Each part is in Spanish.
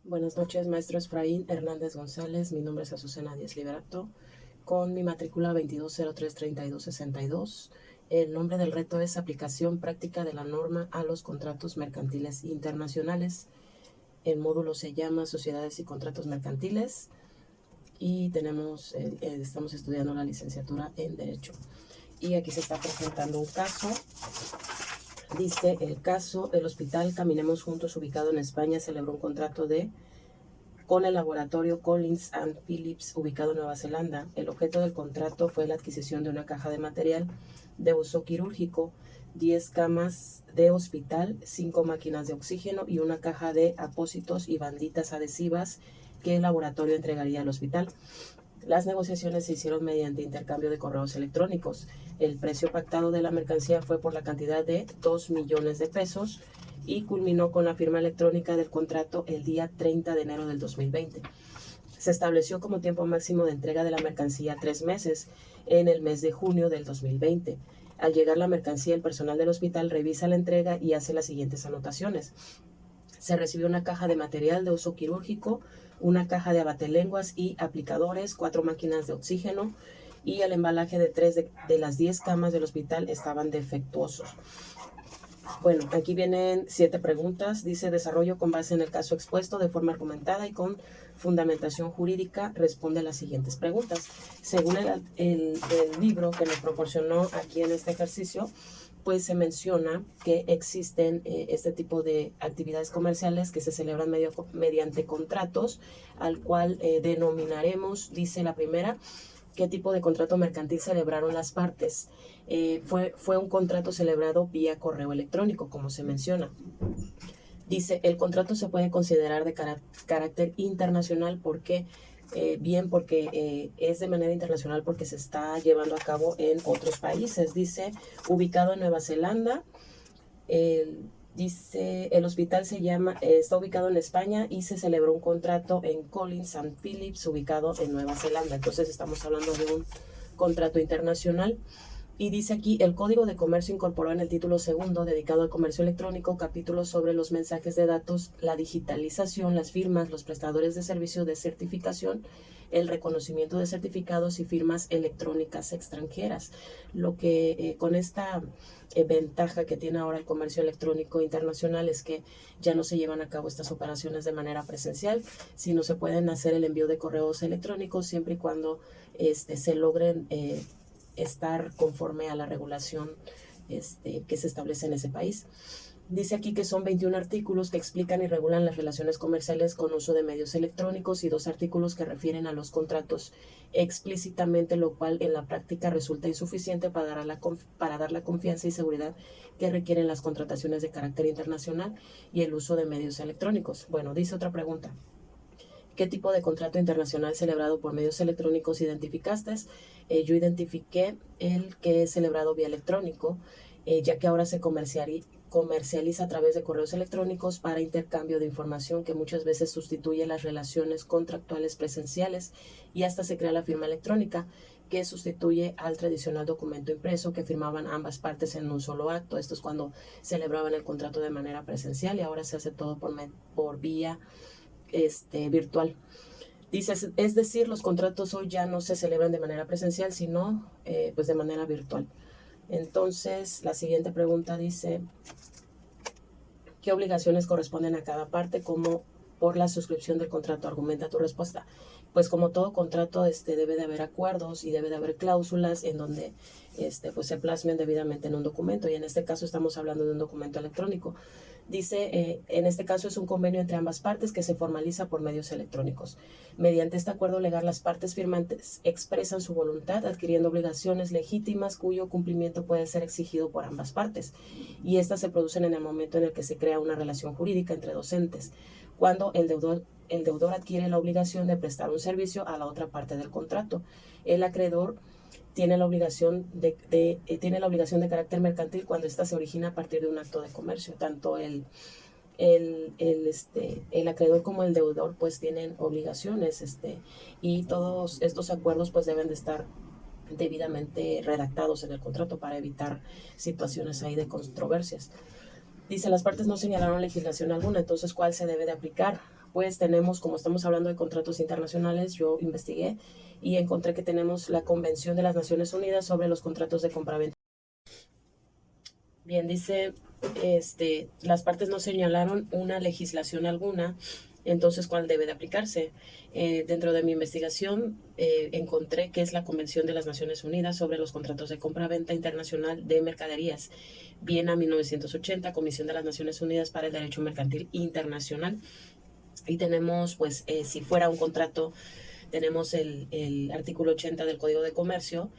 Buenas noches, maestro Efraín Hernández González. Mi nombre es Azucena Díaz Liberato, con mi matrícula 22033262. El nombre del reto es Aplicación Práctica de la Norma a los Contratos Mercantiles Internacionales. El módulo se llama Sociedades y Contratos Mercantiles y estamos estudiando la licenciatura en Derecho. Y aquí se está presentando un caso. Dice el caso: el hospital Caminemos Juntos, ubicado en España, celebró un contrato con el laboratorio Collins and Phillips, ubicado en Nueva Zelanda. El objeto del contrato fue la adquisición de una caja de material de uso quirúrgico, 10 camas de hospital, 5 máquinas de oxígeno y una caja de apósitos y banditas adhesivas que el laboratorio entregaría al hospital. Las negociaciones se hicieron mediante intercambio de correos electrónicos. El precio pactado de la mercancía fue por la cantidad de 2 millones de pesos y culminó con la firma electrónica del contrato el día 30 de enero del 2020. Se estableció como tiempo máximo de entrega de la mercancía 3 meses, en el mes de junio del 2020. Al llegar la mercancía, el personal del hospital revisa la entrega y hace las siguientes anotaciones. Se recibió una caja de material de uso quirúrgico, una caja de abatelenguas y aplicadores, 4 máquinas de oxígeno, y el embalaje de 3 de las 10 camas del hospital estaban defectuosos. Bueno, aquí vienen 7 preguntas. Dice: desarrollo con base en el caso expuesto de forma argumentada y con fundamentación jurídica. Responde a las siguientes preguntas. Según el libro que nos proporcionó aquí en este ejercicio, pues se menciona que existen este tipo de actividades comerciales que se celebran mediante contratos, al cual denominaremos, dice la primera, ¿qué tipo de contrato mercantil celebraron las partes? Fue un contrato celebrado vía correo electrónico, como se menciona. Dice: el contrato se puede considerar de carácter internacional porque es de manera internacional porque se está llevando a cabo en otros países. Dice: ubicado en Nueva Zelanda. Dice: el hospital está ubicado en España y se celebró un contrato en Collins and Phillips, ubicado en Nueva Zelanda. Entonces estamos hablando de un contrato internacional. Y dice aquí: el Código de Comercio incorporó en el título segundo, dedicado al comercio electrónico, capítulos sobre los mensajes de datos, la digitalización, las firmas, los prestadores de servicio de certificación, el reconocimiento de certificados y firmas electrónicas extranjeras. Lo que con esta ventaja que tiene ahora el comercio electrónico internacional es que ya no se llevan a cabo estas operaciones de manera presencial, sino se pueden hacer el envío de correos electrónicos siempre y cuando se logren estar conforme a la regulación que se establece en ese país. Dice aquí que son 21 artículos que explican y regulan las relaciones comerciales con uso de medios electrónicos y 2 artículos que refieren a los contratos explícitamente, lo cual en la práctica resulta insuficiente para dar la confianza y seguridad que requieren las contrataciones de carácter internacional y el uso de medios electrónicos. Bueno, dice otra pregunta: ¿qué tipo de contrato internacional celebrado por medios electrónicos identificaste? Yo identifiqué el que es celebrado vía electrónico, ya que ahora se comercializa a través de correos electrónicos para intercambio de información, que muchas veces sustituye las relaciones contractuales presenciales, y hasta se crea la firma electrónica, que sustituye al tradicional documento impreso que firmaban ambas partes en un solo acto. Esto es cuando celebraban el contrato de manera presencial, y ahora se hace todo por vía virtual. Dice: es decir, los contratos hoy ya no se celebran de manera presencial, sino pues de manera virtual. Entonces, la siguiente pregunta dice: ¿qué obligaciones corresponden a cada parte como por la suscripción del contrato? Argumenta tu respuesta. Pues como todo contrato, debe de haber acuerdos y debe de haber cláusulas en donde pues se plasmen debidamente en un documento, y en este caso estamos hablando de un documento electrónico. Dice: en este caso es un convenio entre ambas partes que se formaliza por medios electrónicos. Mediante este acuerdo legal, las partes firmantes expresan su voluntad, adquiriendo obligaciones legítimas cuyo cumplimiento puede ser exigido por ambas partes, y estas se producen en el momento en el que se crea una relación jurídica entre dos entes, cuando el deudor adquiere la obligación de prestar un servicio a la otra parte del contrato. El acreedor tiene la obligación de carácter mercantil cuando ésta se origina a partir de un acto de comercio. Tanto el acreedor como el deudor pues tienen obligaciones, y todos estos acuerdos pues deben de estar debidamente redactados en el contrato para evitar situaciones ahí de controversias. Dice: las partes no señalaron legislación alguna, entonces ¿cuál se debe de aplicar? pues tenemos, como estamos hablando de contratos internacionales, yo investigué y encontré que tenemos la Convención de las Naciones Unidas sobre los contratos de compraventa. Bien, dice, las partes no señalaron una legislación alguna, entonces, ¿cuál debe de aplicarse? Dentro de mi investigación encontré que es la Convención de las Naciones Unidas sobre los contratos de compra-venta internacional de mercaderías, Viena 1980, Comisión de las Naciones Unidas para el Derecho Mercantil Internacional. Y tenemos, pues, si fuera un contrato, tenemos el artículo 80 del Código de Comercio,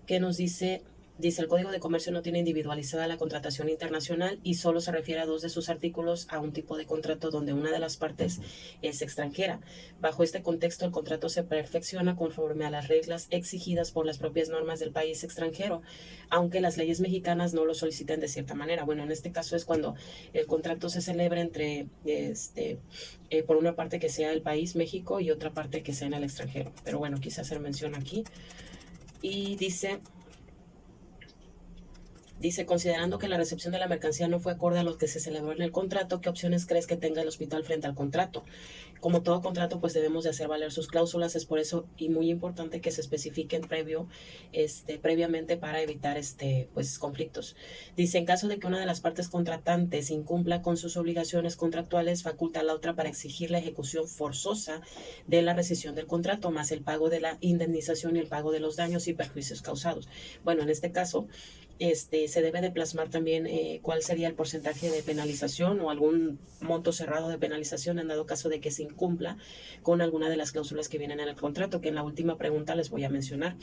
que nos dice el Código de Comercio no tiene individualizada la contratación internacional y solo se refiere a 2 de sus artículos a un tipo de contrato donde una de las partes es extranjera. Bajo este contexto, el contrato se perfecciona conforme a las reglas exigidas por las propias normas del país extranjero, aunque las leyes mexicanas no lo soliciten de cierta manera. Bueno, en este caso es cuando el contrato se celebra entre, por una parte que sea el país, México, y otra parte que sea en el extranjero. Pero bueno, quise hacer mención aquí. Y dice, considerando que la recepción de la mercancía no fue acorde a lo que se celebró en el contrato, ¿qué opciones crees que tenga el hospital frente al contrato? Como todo contrato, pues debemos de hacer valer sus cláusulas, es por eso y muy importante que se especifiquen previamente para evitar pues conflictos. Dice, en caso de que una de las partes contratantes incumpla con sus obligaciones contractuales, faculta a la otra para exigir la ejecución forzosa de la rescisión del contrato, más el pago de la indemnización y el pago de los daños y perjuicios causados. Bueno, en este caso, se debe de plasmar también cuál sería el porcentaje de penalización o algún monto cerrado de penalización en dado caso de que se incumpla con alguna de las cláusulas que vienen en el contrato, que en la última pregunta les voy a mencionar.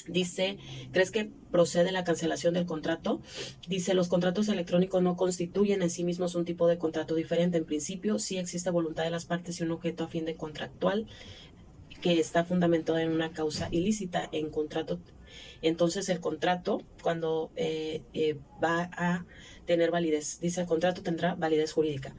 Dice, ¿crees que procede la cancelación del contrato? Dice, los contratos electrónicos no constituyen en sí mismos un tipo de contrato diferente. En principio, sí existe voluntad de las partes y un objeto a fin de contractual que está fundamentado en una causa ilícita en contrato. Entonces el contrato, cuando va a tener validez, dice, el contrato tendrá validez jurídica.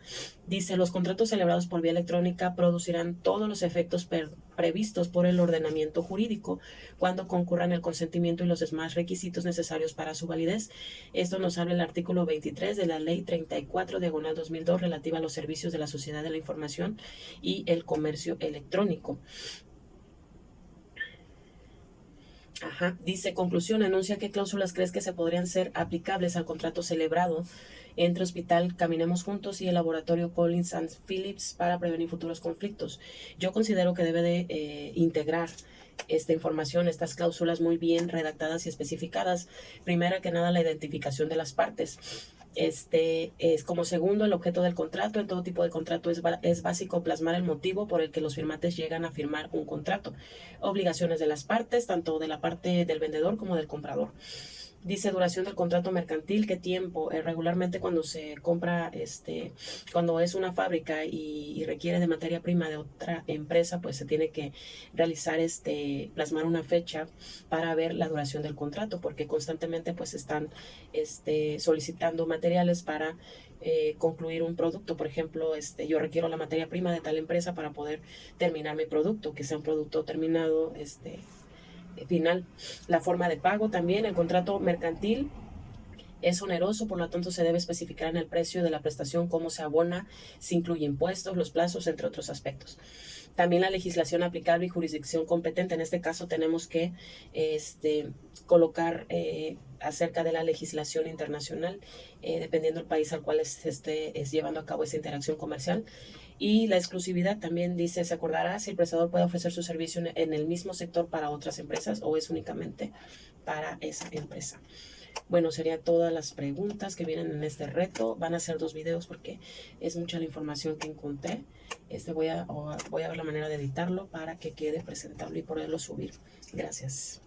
Dice, los contratos celebrados por vía electrónica producirán todos los efectos previstos por el ordenamiento jurídico cuando concurran el consentimiento y los demás requisitos necesarios para su validez. Esto nos habla el artículo 23 de la Ley 34/2002 relativa a los servicios de la sociedad de la información y el comercio electrónico. Ajá. Dice, conclusión, enuncia qué cláusulas crees que se podrían ser aplicables al contrato celebrado entre Hospital Caminemos Juntos y el laboratorio Collins & Phillips para prevenir futuros conflictos. Yo considero que debe de integrar esta información, estas cláusulas muy bien redactadas y especificadas. Primero que nada, la identificación de las partes. Es como segundo el objeto del contrato. En todo tipo de contrato es básico plasmar el motivo por el que los firmantes llegan a firmar un contrato. Obligaciones de las partes, tanto de la parte del vendedor como del comprador. Dice, duración del contrato mercantil, ¿qué tiempo? Regularmente cuando se compra, cuando es una fábrica y requiere de materia prima de otra empresa, pues se tiene que realizar, plasmar una fecha para ver la duración del contrato, porque constantemente pues están, solicitando materiales para concluir un producto. Por ejemplo, yo requiero la materia prima de tal empresa para poder terminar mi producto, que sea un producto terminado, final. La forma de pago también, el contrato mercantil es oneroso, por lo tanto se debe especificar en el precio de la prestación cómo se abona, si incluye impuestos, los plazos, entre otros aspectos. También la legislación aplicable y jurisdicción competente. En este caso tenemos que colocar acerca de la legislación internacional, dependiendo del país al cual es llevando a cabo esa interacción comercial. Y la exclusividad también dice, se acordará si el prestador puede ofrecer su servicio en el mismo sector para otras empresas o es únicamente para esa empresa. Bueno, serían todas las preguntas que vienen en este reto. Van a ser 2 videos porque es mucha la información que encontré. Voy a ver la manera de editarlo para que quede presentable y poderlo subir. Gracias.